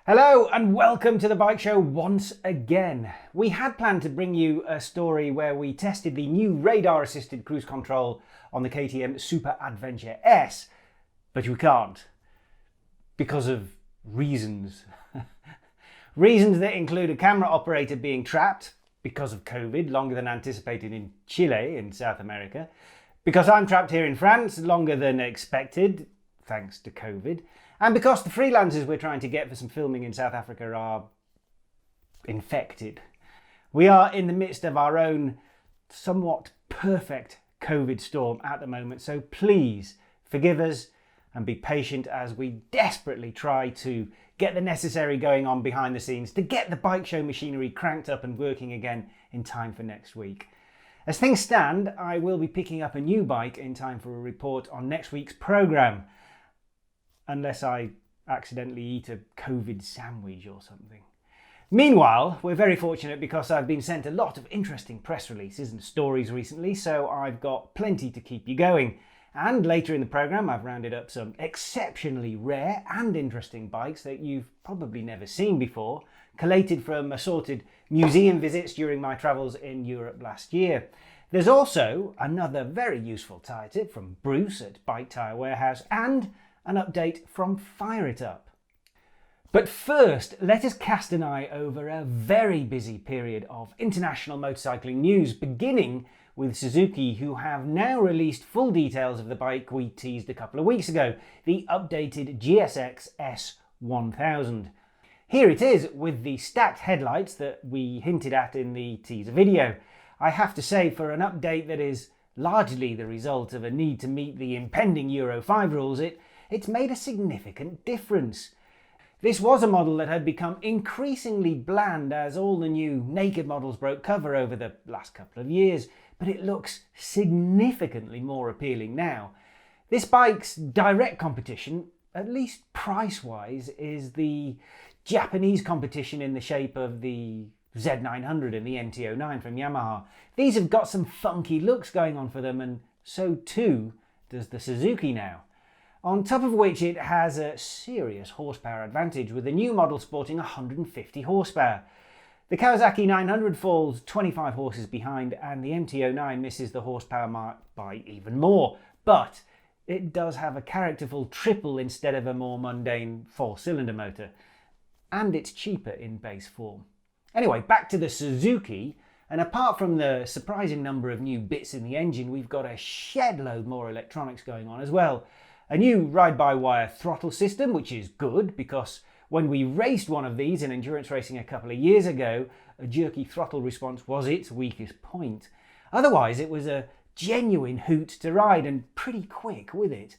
Hello and welcome to the Bike Show once again. We had planned to bring you a story where we tested the new radar-assisted cruise control on the KTM Super Adventure S, but we can't because of reasons. Reasons that include a camera operator being trapped because of COVID longer than anticipated in Chile in South America, because I'm trapped here in France longer than expected thanks to COVID, and because the freelancers we're trying to get for some filming in South Africa are infected. We are in the midst of our own somewhat perfect COVID storm at the moment, so please forgive us and be patient as we desperately try to get the necessary going on behind the scenes to get the Bike Show machinery cranked up and working again in time for next week. As things stand, I will be picking up a new bike in time for a report on next week's programme. Unless I accidentally eat a COVID sandwich or something. Meanwhile, we're very fortunate because I've been sent a lot of interesting press releases and stories recently, so I've got plenty to keep you going. And later in the programme, I've rounded up some exceptionally rare and interesting bikes that you've probably never seen before, collated from assorted museum visits during my travels in Europe last year. There's also another very useful tyre tip from Bruce at Bike Tyre Warehouse and an update from Fire It Up. But first, let us cast an eye over a very busy period of international motorcycling news, beginning with Suzuki, who have now released full details of the bike we teased a couple of weeks ago, the updated GSX-S1000. Here it is with the stacked headlights that we hinted at in the teaser video. I have to say, for an update that is largely the result of a need to meet the impending Euro 5 rules, it's made a significant difference. This was a model that had become increasingly bland as all the new naked models broke cover over the last couple of years, but it looks significantly more appealing now. This bike's direct competition, at least price-wise, is the Japanese competition in the shape of the Z900 and the NT09 from Yamaha. These have got some funky looks going on for them, and so too does the Suzuki now. On top of which it has a serious horsepower advantage, with the new model sporting 150 horsepower. The Kawasaki 900 falls 25 horses behind, and the MT-09 misses the horsepower mark by even more, but it does have a characterful triple instead of a more mundane 4-cylinder motor, and it's cheaper in base form. Anyway, back to the Suzuki, and apart from the surprising number of new bits in the engine, we've got a shed load more electronics going on as well. A new ride-by-wire throttle system, which is good because when we raced one of these in endurance racing a couple of years ago, a jerky throttle response was its weakest point. Otherwise, it was a genuine hoot to ride and pretty quick with it.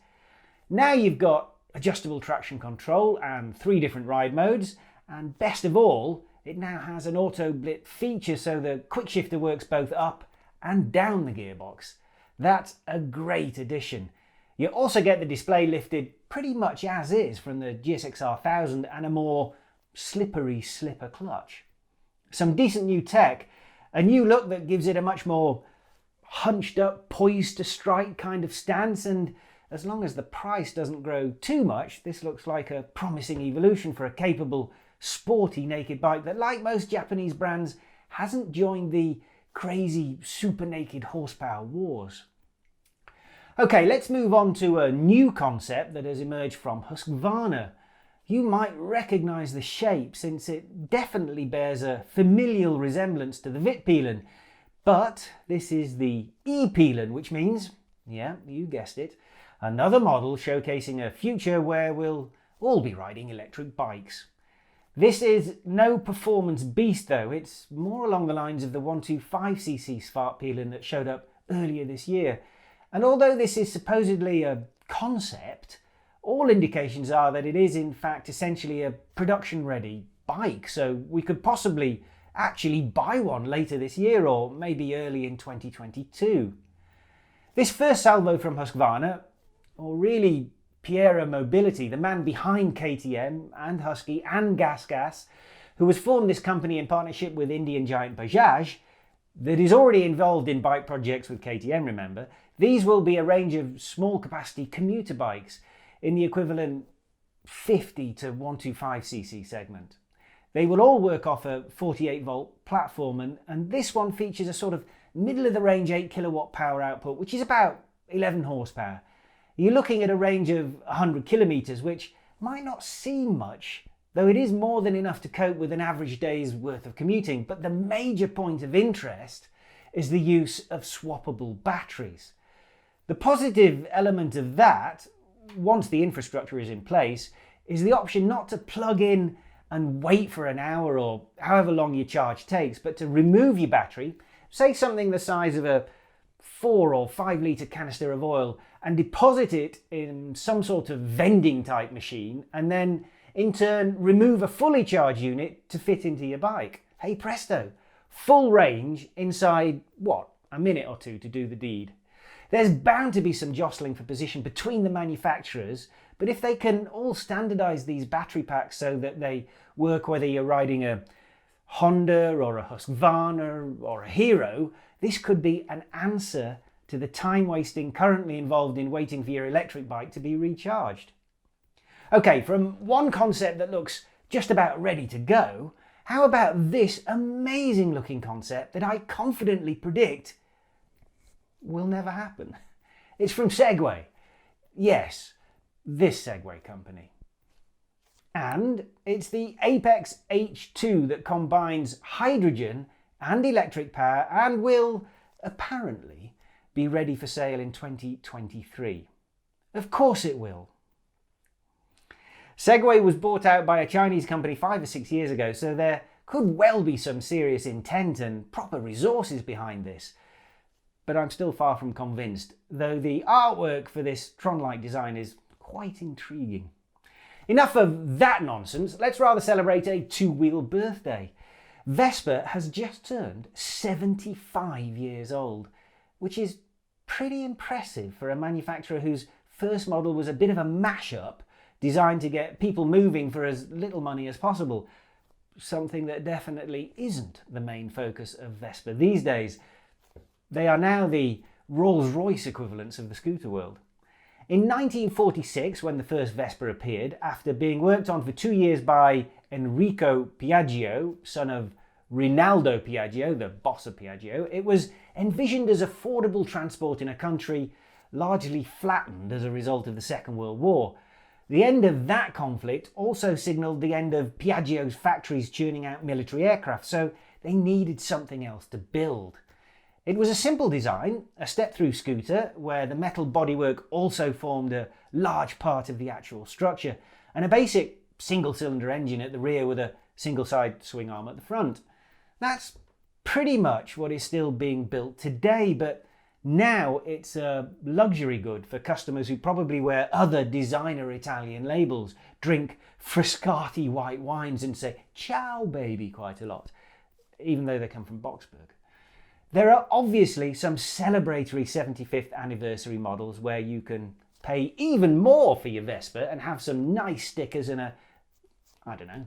Now you've got adjustable traction control and 3 different ride modes, and best of all, it now has an auto blip feature so the quick shifter works both up and down the gearbox. That's a great addition. You also get the display lifted pretty much as is from the GSX-1000 and a more slippery slipper clutch. Some decent new tech, a new look that gives it a much more hunched up, poised to strike kind of stance, and as long as the price doesn't grow too much, this looks like a promising evolution for a capable, sporty naked bike that, like most Japanese brands, hasn't joined the crazy super naked horsepower wars. Okay, let's move on to a new concept that has emerged from Husqvarna. You might recognise the shape since it definitely bears a familial resemblance to the ePilen, but this is the E-Pilen, which means, yeah, you guessed it, another model showcasing a future where we'll all be riding electric bikes. This is no performance beast though, it's more along the lines of the 125cc Svartpilen that showed up earlier this year. And although this is supposedly a concept, all indications are that it is in fact essentially a production-ready bike, so we could possibly actually buy one later this year or maybe early in 2022. This first salvo from Husqvarna, or really Piera Mobility, the man behind KTM and Husky and GasGas, who has formed this company in partnership with Indian giant Bajaj, that is already involved in bike projects with KTM, remember. These will be a range of small capacity commuter bikes in the equivalent 50 to 125cc segment. They will all work off a 48 volt platform, and this one features a sort of middle of the range 8 kilowatt power output, which is about 11 horsepower. You're looking at a range of 100 kilometers, which might not seem much, though it is more than enough to cope with an average day's worth of commuting. But the major point of interest is the use of swappable batteries. The positive element of that, once the infrastructure is in place, is the option not to plug in and wait for an hour or however long your charge takes, but to remove your battery, say something the size of a 4 or 5 litre canister of oil, and deposit it in some sort of vending type machine, and then in turn remove a fully charged unit to fit into your bike. Hey presto, full range inside, what, a minute or two to do the deed. There's bound to be some jostling for position between the manufacturers, but if they can all standardise these battery packs so that they work whether you're riding a Honda or a Husqvarna or a Hero, this could be an answer to the time wasting currently involved in waiting for your electric bike to be recharged. Okay, from one concept that looks just about ready to go, how about this amazing looking concept that I confidently predict will never happen? It's from Segway. Yes, this Segway company. And it's the Apex H2 that combines hydrogen and electric power and will, apparently, be ready for sale in 2023. Of course it will. Segway was bought out by a Chinese company 5 or 6 years ago, so there could well be some serious intent and proper resources behind this. But I'm still far from convinced, though the artwork for this Tron-like design is quite intriguing. Enough of that nonsense, let's rather celebrate a two-wheel birthday. Vespa has just turned 75 years old, which is pretty impressive for a manufacturer whose first model was a bit of a mash-up designed to get people moving for as little money as possible. Something that definitely isn't the main focus of Vespa these days. They are now the Rolls-Royce equivalents of the scooter world. In 1946, when the first Vespa appeared, after being worked on for 2 years by Enrico Piaggio, son of Rinaldo Piaggio, the boss of Piaggio, it was envisioned as affordable transport in a country largely flattened as a result of the Second World War. The end of that conflict also signalled the end of Piaggio's factories churning out military aircraft, so they needed something else to build. It was a simple design, a step-through scooter where the metal bodywork also formed a large part of the actual structure, and a basic single-cylinder engine at the rear with a single-side swing arm at the front. That's pretty much what is still being built today, but now it's a luxury good for customers who probably wear other designer Italian labels, drink Frascati white wines and say "ciao baby" quite a lot, even though they come from Boxburg. There are obviously some celebratory 75th anniversary models where you can pay even more for your Vespa and have some nice stickers and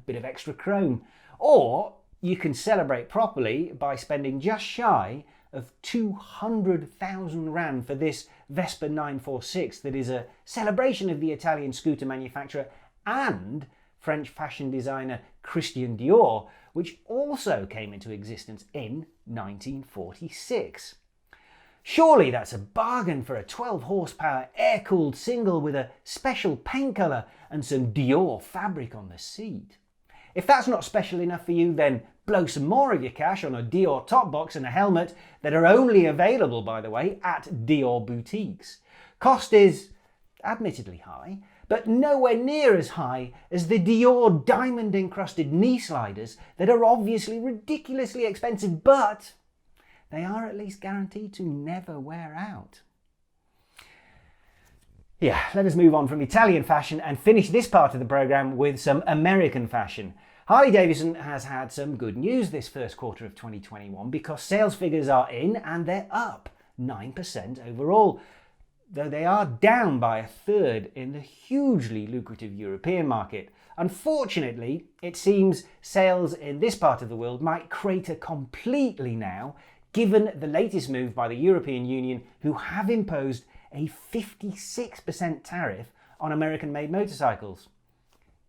bit of extra chrome. Or you can celebrate properly by spending just shy of 200,000 rand for this Vespa 946 that is a celebration of the Italian scooter manufacturer and French fashion designer Christian Dior, which also came into existence in 1946. Surely that's a bargain for a 12 horsepower air-cooled single with a special paint colour and some Dior fabric on the seat. If that's not special enough for you, then blow some more of your cash on a Dior top box and a helmet that are only available, by the way, at Dior boutiques. Cost is admittedly high, but nowhere near as high as the Dior diamond-encrusted knee sliders that are obviously ridiculously expensive, but they are at least guaranteed to never wear out. Yeah, let us move on from Italian fashion and finish this part of the programme with some American fashion. Harley Davidson has had some good news this first quarter of 2021 because sales figures are in and they're up 9% overall, though they are down by a third in the hugely lucrative European market. Unfortunately, it seems sales in this part of the world might crater completely now, given the latest move by the European Union, who have imposed a 56% tariff on American-made motorcycles.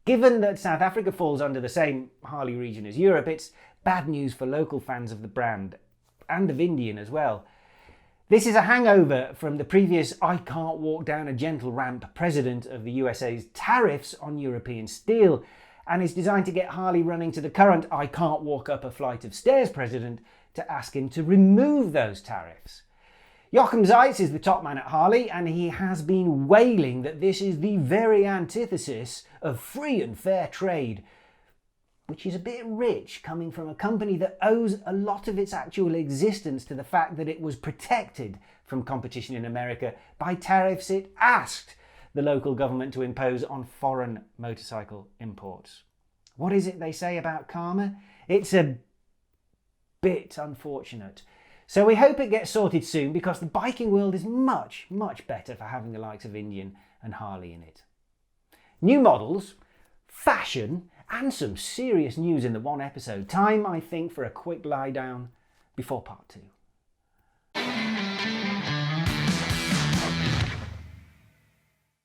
Given that South Africa falls under the same Harley region as Europe, it's bad news for local fans of the brand, and of Indian as well. This is a hangover from the previous "I can't walk down a gentle ramp" president of the USA's tariffs on European steel, and is designed to get Harley running to the current "I can't walk up a flight of stairs" president to ask him to remove those tariffs. Joachim Zeitz is the top man at Harley, and he has been wailing that this is the very antithesis of free and fair trade, which is a bit rich coming from a company that owes a lot of its actual existence to the fact that it was protected from competition in America by tariffs it asked the local government to impose on foreign motorcycle imports. What is it they say about karma? It's a bit unfortunate. So we hope it gets sorted soon, because the biking world is much, much better for having the likes of Indian and Harley in it. New models, fashion, and some serious news in the one episode. Time, I think, for a quick lie down before part 2.